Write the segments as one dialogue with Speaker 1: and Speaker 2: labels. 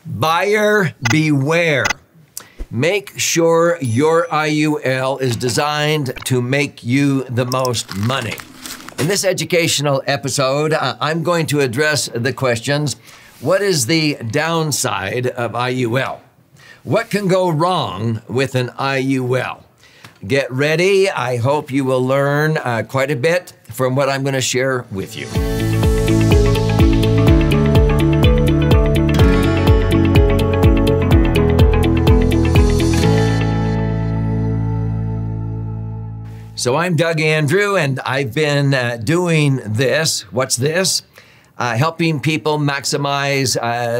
Speaker 1: Buyer beware. Make sure your IUL is designed to make you the most money. In this educational episode, I'm going to address the questions: what is the downside of IUL? What can go wrong with an IUL? Get ready. I hope you will learn quite a bit from what I'm going to share with you. So I'm Doug Andrew, and I've been doing this. What's this? Helping people maximize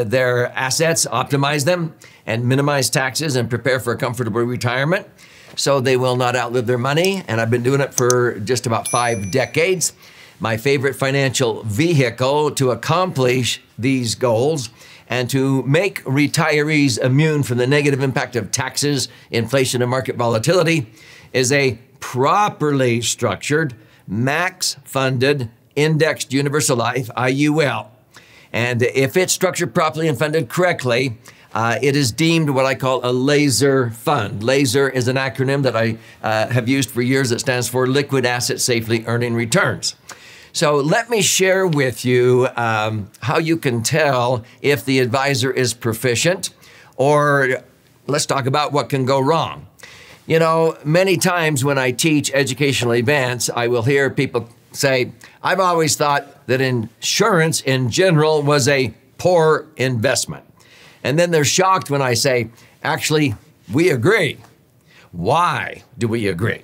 Speaker 1: their assets, optimize them, and minimize taxes and prepare for a comfortable retirement so they will not outlive their money. And I've been doing it for just about 5 decades. My favorite financial vehicle to accomplish these goals and to make retirees immune from the negative impact of taxes, inflation, and market volatility is a properly structured, max-funded, indexed universal life, IUL. And if it's structured properly and funded correctly, it is deemed what I call a laser fund. Laser is an acronym that I have used for years that stands for Liquid Asset Safely Earning Returns. So let me share with you how you can tell if the advisor is proficient, or let's talk about what can go wrong. You know, many times when I teach educational events, I will hear people say, I've always thought that insurance in general was a poor investment. And then they're shocked when I say, actually, we agree. Why do we agree?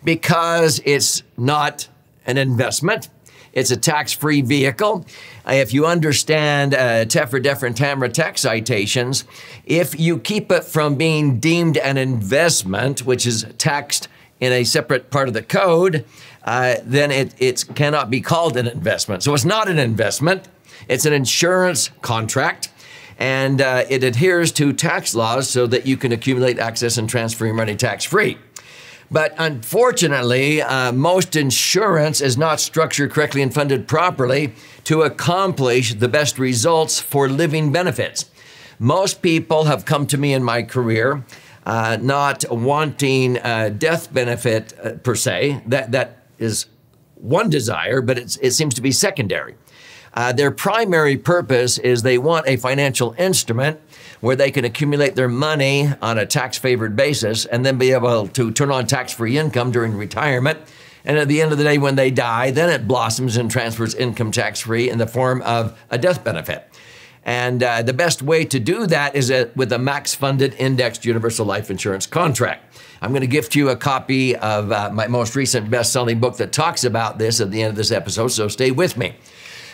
Speaker 1: Because it's not an investment. It's a tax-free vehicle. If you understand TEFRA, DEFRA, and TAMRA tax citations, if you keep it from being deemed an investment, which is taxed in a separate part of the code, then it cannot be called an investment. So it's not an investment. It's an insurance contract, and it adheres to tax laws so that you can accumulate, access, and transfer your money tax-free. But unfortunately, most insurance is not structured correctly and funded properly to accomplish the best results for living benefits. Most people have come to me in my career not wanting death benefit per se. That is one desire, but it seems to be secondary. Their primary purpose is they want a financial instrument where they can accumulate their money on a tax-favored basis and then be able to turn on tax-free income during retirement. And at the end of the day, when they die, then it blossoms and transfers income tax-free in the form of a death benefit. And the best way to do that is with a max-funded indexed universal life insurance contract. I'm going to gift you a copy of my most recent best-selling book that talks about this at the end of this episode, so stay with me.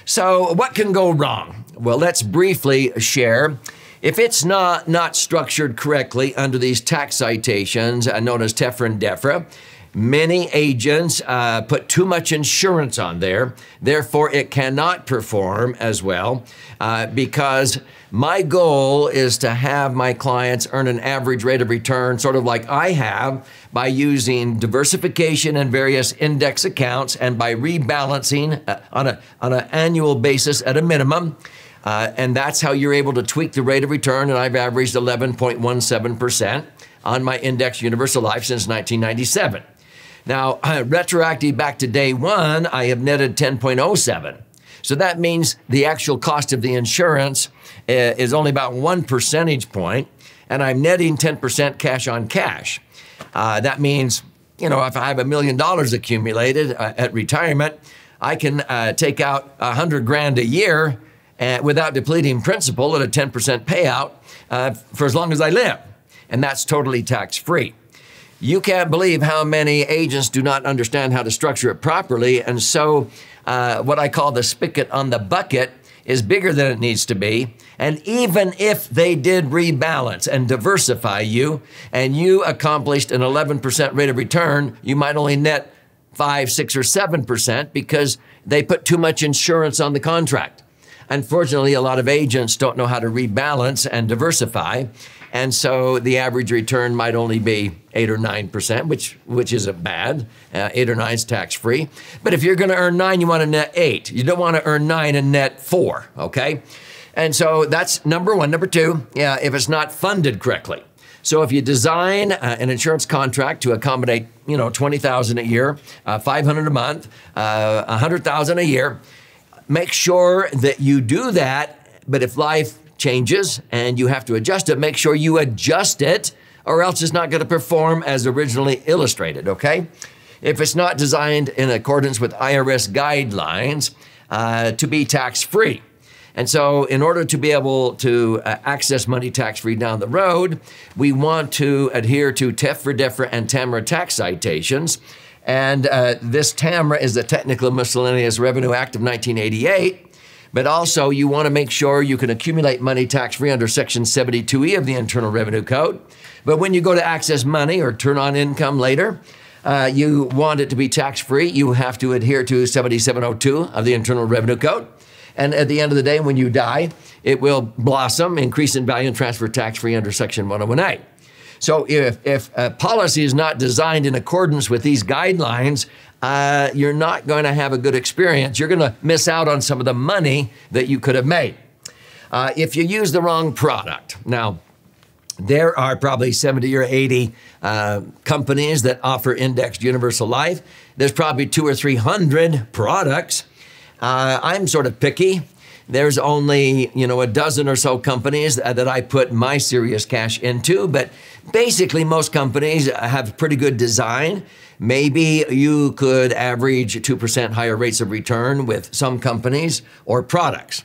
Speaker 1: So what can go wrong? Well, let's briefly share. If it's not structured correctly under these tax citations known as TEFRA and DEFRA, many agents put too much insurance on there. Therefore, it cannot perform as well because my goal is to have my clients earn an average rate of return, sort of like I have, by using diversification and various index accounts and by rebalancing on an annual basis at a minimum. And that's how you're able to tweak the rate of return. And I've averaged 11.17% on my index universal life since 1997. Now, retroactive back to day one, I have netted 10.07. So that means the actual cost of the insurance is only about 1 percentage point, and I'm netting 10% cash on cash. That means, you know, if I have $1 million accumulated at retirement, I can take out $100 grand a year without depleting principal at a 10% payout for as long as I live. And that's totally tax-free. You can't believe how many agents do not understand how to structure it properly. And so what I call the spigot on the bucket is bigger than it needs to be. And even if they did rebalance and diversify you, and you accomplished an 11% rate of return, you might only net 5, 6, or 7% because they put too much insurance on the contract. Unfortunately, a lot of agents don't know how to rebalance and diversify. And so the average return might only be 8 or 9%, which isn't bad. 8 or 9 is tax-free. But if you're going to earn 9, you want to net 8. You don't want to earn 9 and net 4, okay? And so that's number one. Number two, if it's not funded correctly. So if you design an insurance contract to accommodate, $20,000 a year, $500 a month, $100,000 a year, make sure that you do that. But if life changes and you have to adjust it, make sure you adjust it, or else it's not going to perform as originally illustrated, okay? If it's not designed in accordance with IRS guidelines to be tax-free. And so in order to be able to access money tax-free down the road, we want to adhere to TIF for DIFRA and TAMRA tax citations. And this TAMRA is the Technical Miscellaneous Revenue Act of 1988. But also you want to make sure you can accumulate money tax-free under Section 72E of the Internal Revenue Code. But when you go to access money or turn on income later, you want it to be tax-free, you have to adhere to 7702 of the Internal Revenue Code. And at the end of the day, when you die, it will blossom, increase in value, and transfer tax-free under Section 101A. So if a policy is not designed in accordance with these guidelines, you're not going to have a good experience. You're going to miss out on some of the money that you could have made. If you use the wrong product. Now, there are probably 70 or 80 companies that offer indexed universal life. There's probably 200 or 300 products. I'm sort of picky. There's only, a dozen or so companies that I put my serious cash into, but basically most companies have pretty good design. Maybe you could average 2% higher rates of return with some companies or products.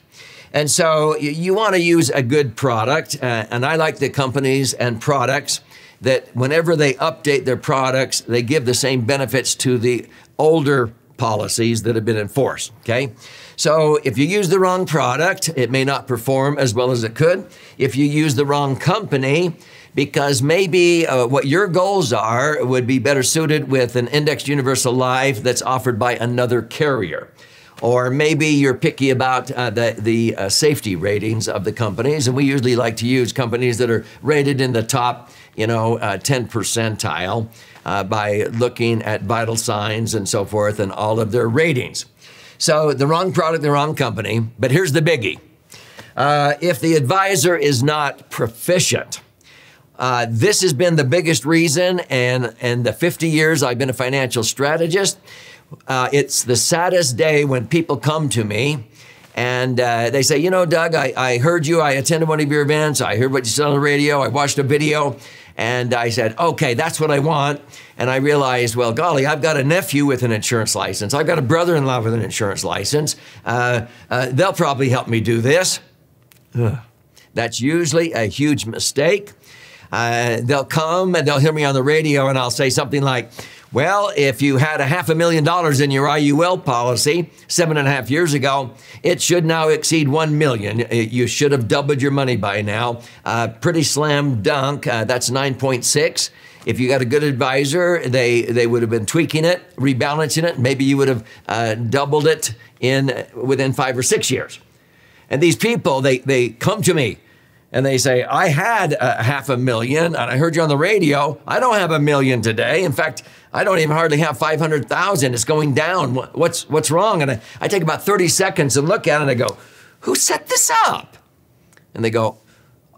Speaker 1: And so you want to use a good product, and I like the companies and products that whenever they update their products, they give the same benefits to the older policies that have been enforced, okay? So if you use the wrong product, it may not perform as well as it could. If you use the wrong company, because maybe what your goals are would be better suited with an indexed universal life that's offered by another carrier. Or maybe you're picky about the safety ratings of the companies, and we usually like to use companies that are rated in the top, 10 percentile by looking at vital signs and so forth and all of their ratings. So the wrong product, the wrong company, but here's the biggie. If the advisor is not proficient, this has been the biggest reason, and in the 50 years I've been a financial strategist, it's the saddest day when people come to me and they say, Doug, I heard you, I attended one of your events, I heard what you said on the radio, I watched a video, and I said, okay, that's what I want. And I realized, well, golly, I've got a nephew with an insurance license. I've got a brother-in-law with an insurance license. They'll probably help me do this. That's usually a huge mistake. They'll come and they'll hear me on the radio and I'll say something like, well, if you had $500,000 in your IUL policy 7.5 years ago, it should now exceed $1 million. You should have doubled your money by now. Pretty slam dunk. That's 9.6. If you got a good advisor, they would have been tweaking it, rebalancing it. Maybe you would have doubled it within 5 or 6 years. And these people, they come to me and they say, I had $500,000 and I heard you on the radio. I don't have $1 million today. In fact, I don't even hardly have 500,000. It's going down. What's wrong? And I take about 30 seconds and look at it and I go, who set this up? And they go,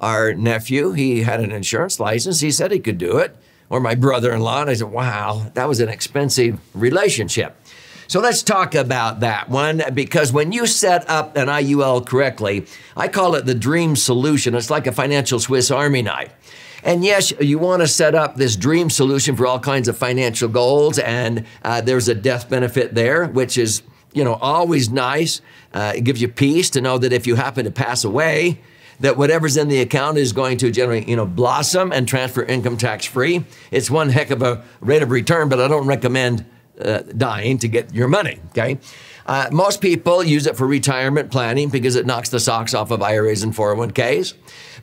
Speaker 1: our nephew, he had an insurance license. He said he could do it. Or my brother-in-law. And I said, wow, that was an expensive relationship. So let's talk about that one, because when you set up an IUL correctly, I call it the dream solution. It's like a financial Swiss Army knife. And yes, you want to set up this dream solution for all kinds of financial goals, and there's a death benefit there, which is, always nice. It gives you peace to know that if you happen to pass away, that whatever's in the account is going to generate, blossom and transfer income tax-free. It's one heck of a rate of return, but I don't recommend dying to get your money, okay? Most people use it for retirement planning because it knocks the socks off of IRAs and 401ks.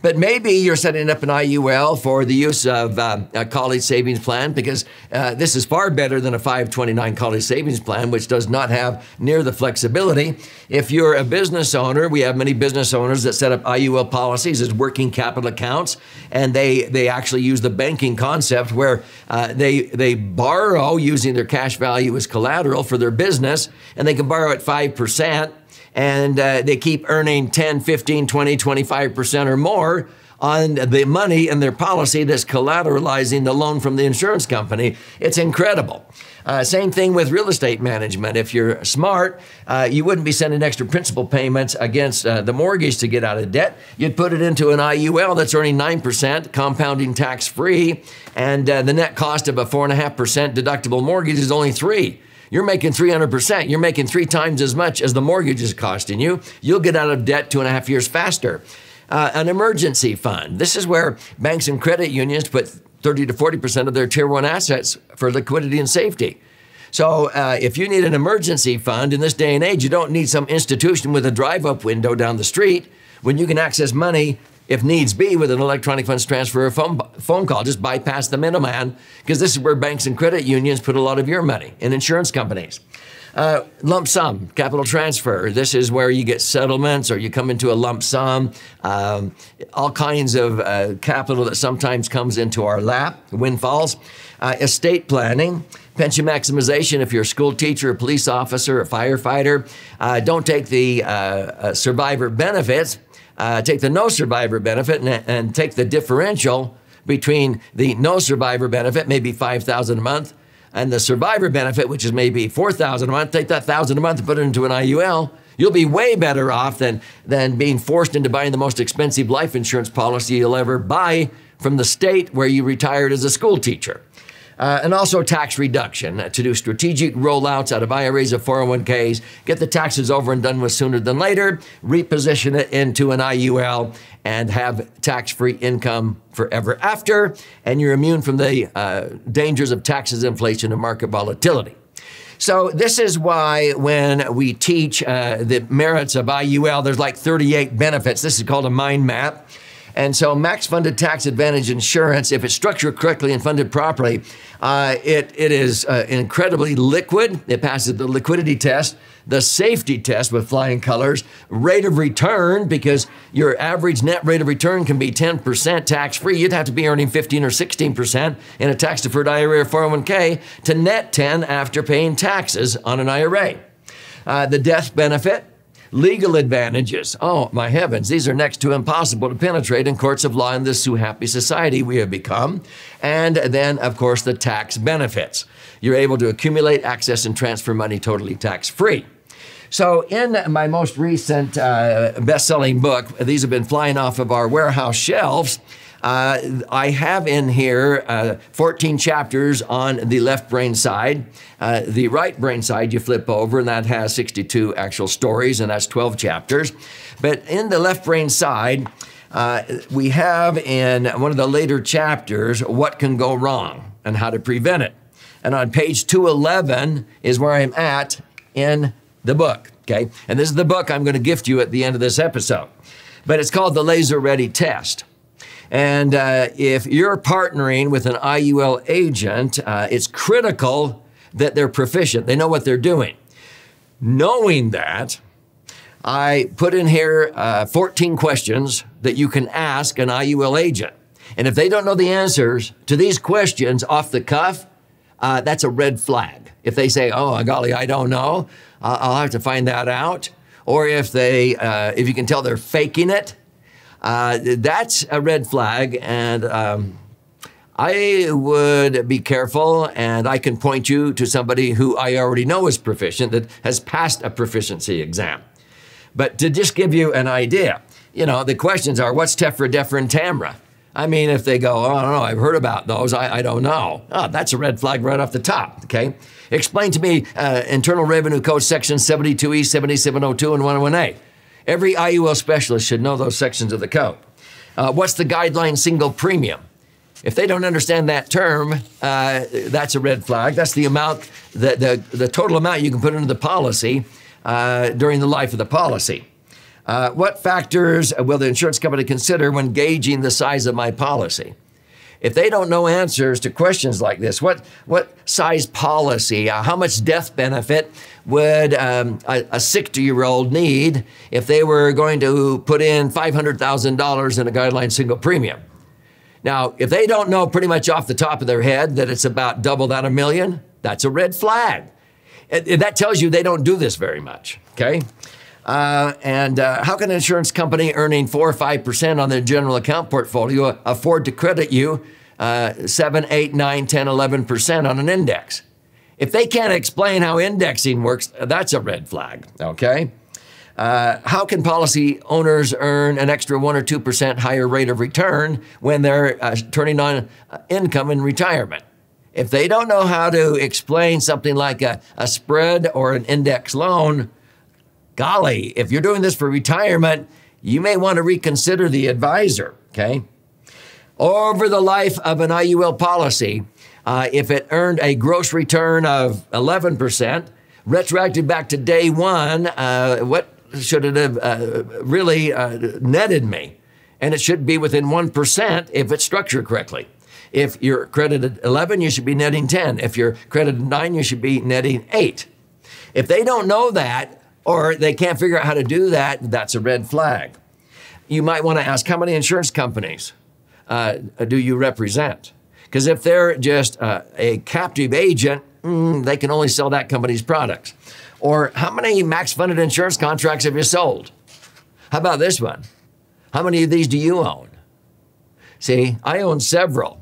Speaker 1: But maybe you're setting up an IUL for the use of a college savings plan, because this is far better than a 529 college savings plan, which does not have near the flexibility. If you're a business owner, we have many business owners that set up IUL policies as working capital accounts, and they actually use the banking concept where they borrow using their cash value as collateral for their business, and they can borrow at 5%. and they keep earning 10, 15, 20, 25% or more on the money in their policy that's collateralizing the loan from the insurance company. It's incredible. Same thing with real estate management. If you're smart, you wouldn't be sending extra principal payments against the mortgage to get out of debt. You'd put it into an IUL that's earning 9%, compounding tax-free, and the net cost of a 4.5% deductible mortgage is only 3%. You're making 300%. You're making 3 times as much as the mortgage is costing you. You'll get out of debt 2.5 years faster. An emergency fund. This is where banks and credit unions put 30 to 40% of their tier 1 assets for liquidity and safety. So if you need an emergency fund in this day and age, you don't need some institution with a drive-up window down the street when you can access money, if needs be, with an electronic funds transfer or phone call. Just bypass the middleman, because this is where banks and credit unions put a lot of your money, and insurance companies. Lump sum, capital transfer. This is where you get settlements or you come into a lump sum, all kinds of capital that sometimes comes into our lap, windfalls. Estate planning, pension maximization. If you're a school teacher, a police officer, a firefighter, don't take the survivor benefits, take the no survivor benefit and take the differential between the no survivor benefit, maybe $5,000 a month, and the survivor benefit, which is maybe $4,000 a month. Take that $1,000 a month and put it into an IUL. You'll be way better off than being forced into buying the most expensive life insurance policy you'll ever buy from the state where you retired as a school teacher. And also tax reduction, to do strategic rollouts out of IRAs or 401ks, get the taxes over and done with sooner than later, reposition it into an IUL, and have tax-free income forever after, and you're immune from the dangers of taxes, inflation, and market volatility. So this is why when we teach the merits of IUL, there's like 38 benefits. This is called a mind map. And so max funded tax advantage insurance, if it's structured correctly and funded properly, it is incredibly liquid. It passes the liquidity test, the safety test with flying colors, rate of return, because your average net rate of return can be 10% tax-free. You'd have to be earning 15 or 16% in a tax-deferred IRA or 401k to net 10 after paying taxes on an IRA. The death benefit. Legal advantages. Oh, my heavens, these are next to impossible to penetrate in courts of law in this so happy society we have become. And then, of course, the tax benefits. You're able to accumulate, access, and transfer money totally tax-free. So in my most recent best-selling book, these have been flying off of our warehouse shelves, I have in here 14 chapters on the left brain side. The right brain side you flip over, and that has 62 actual stories, and that's 12 chapters. But in the left brain side, we have in one of the later chapters what can go wrong and how to prevent it. And on page 211 is where I'm at in the book, okay? And this is the book I'm going to gift you at the end of this episode. But it's called the Laser Ready Test. And if you're partnering with an IUL agent, it's critical that they're proficient. They know what they're doing. Knowing that, I put in here 14 questions that you can ask an IUL agent. And if they don't know the answers to these questions off the cuff, that's a red flag. If they say, oh, golly, I don't know, I'll have to find that out. Or if you can tell they're faking it, that's a red flag, and I would be careful, and I can point you to somebody who I already know is proficient, that has passed a proficiency exam. But to just give you an idea, you know, the questions are, what's Tephra, Defra, and Tamra? I mean, if they go, oh, I don't know, I've heard about those, I don't know. Oh, that's a red flag right off the top, okay? Explain to me Internal Revenue Code Section 72E, 7702, and 101A. Every IUL specialist should know those sections of the code. What's the guideline single premium? If they don't understand that term, that's a red flag. That's the amount, the total amount you can put into the policy during the life of the policy. What factors will the insurance company consider when gauging the size of my policy? If they don't know answers to questions like this, what size policy, how much death benefit would a 60-year-old need if they were going to put in $500,000 in a guideline single premium? Now, if they don't know pretty much off the top of their head that it's about double that $1 million, that's a red flag. That tells you they don't do this very much, okay? How can an insurance company earning 4 or 5% on their general account portfolio afford to credit you 7, 8, 9, 10, 11% on an index? If they can't explain how indexing works, that's a red flag, okay? How can policy owners earn an extra 1 or 2% higher rate of return when they're turning on income in retirement? If they don't know how to explain something like a spread or an index loan, golly, if you're doing this for retirement, you may want to reconsider the advisor, okay? Over the life of an IUL policy, if it earned a gross return of 11%, retroactive back to day one, what should it have really netted me? And it should be within 1% if it's structured correctly. If you're credited 11, you should be netting 10. If you're credited 9, you should be netting 8. If they don't know that, or they can't figure out how to do that, that's a red flag. You might want to ask, how many insurance companies do you represent? Because if they're just a captive agent, they can only sell that company's products. Or how many max-funded insurance contracts have you sold? How about this one? How many of these do you own? See, I own several.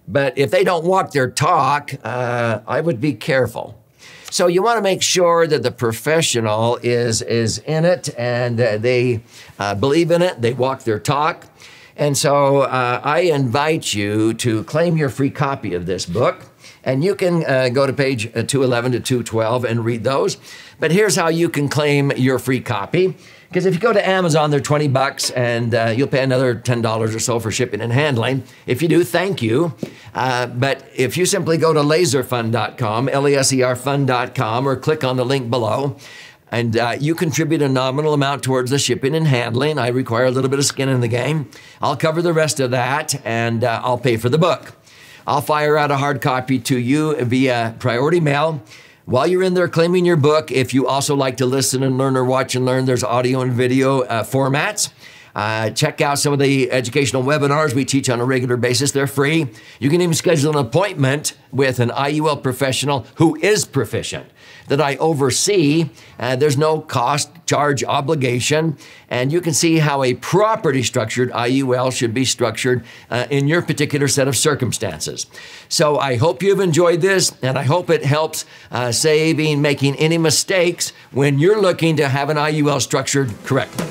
Speaker 1: But if they don't walk their talk, I would be careful. So you want to make sure that the professional is in it and they believe in it, they walk their talk. And so I invite you to claim your free copy of this book. And you can go to page 211 to 212 and read those. But here's how you can claim your free copy. Because if you go to Amazon, they're $20 and you'll pay another $10 or so for shipping and handling. If you do, thank you. But if you simply go to laserfund.com, laserfund.com, or click on the link below, and you contribute a nominal amount towards the shipping and handling. I require a little bit of skin in the game. I'll cover the rest of that, and I'll pay for the book. I'll fire out a hard copy to you via priority mail. While you're in there claiming your book, if you also like to listen and learn or watch and learn, there's audio and video formats. Check out some of the educational webinars we teach on a regular basis. They're free. You can even schedule an appointment with an IUL professional who is proficient that I oversee. There's no cost, charge, obligation, and you can see how a properly structured IUL should be structured in your particular set of circumstances. So I hope you've enjoyed this, and I hope it helps making any mistakes when you're looking to have an IUL structured correctly.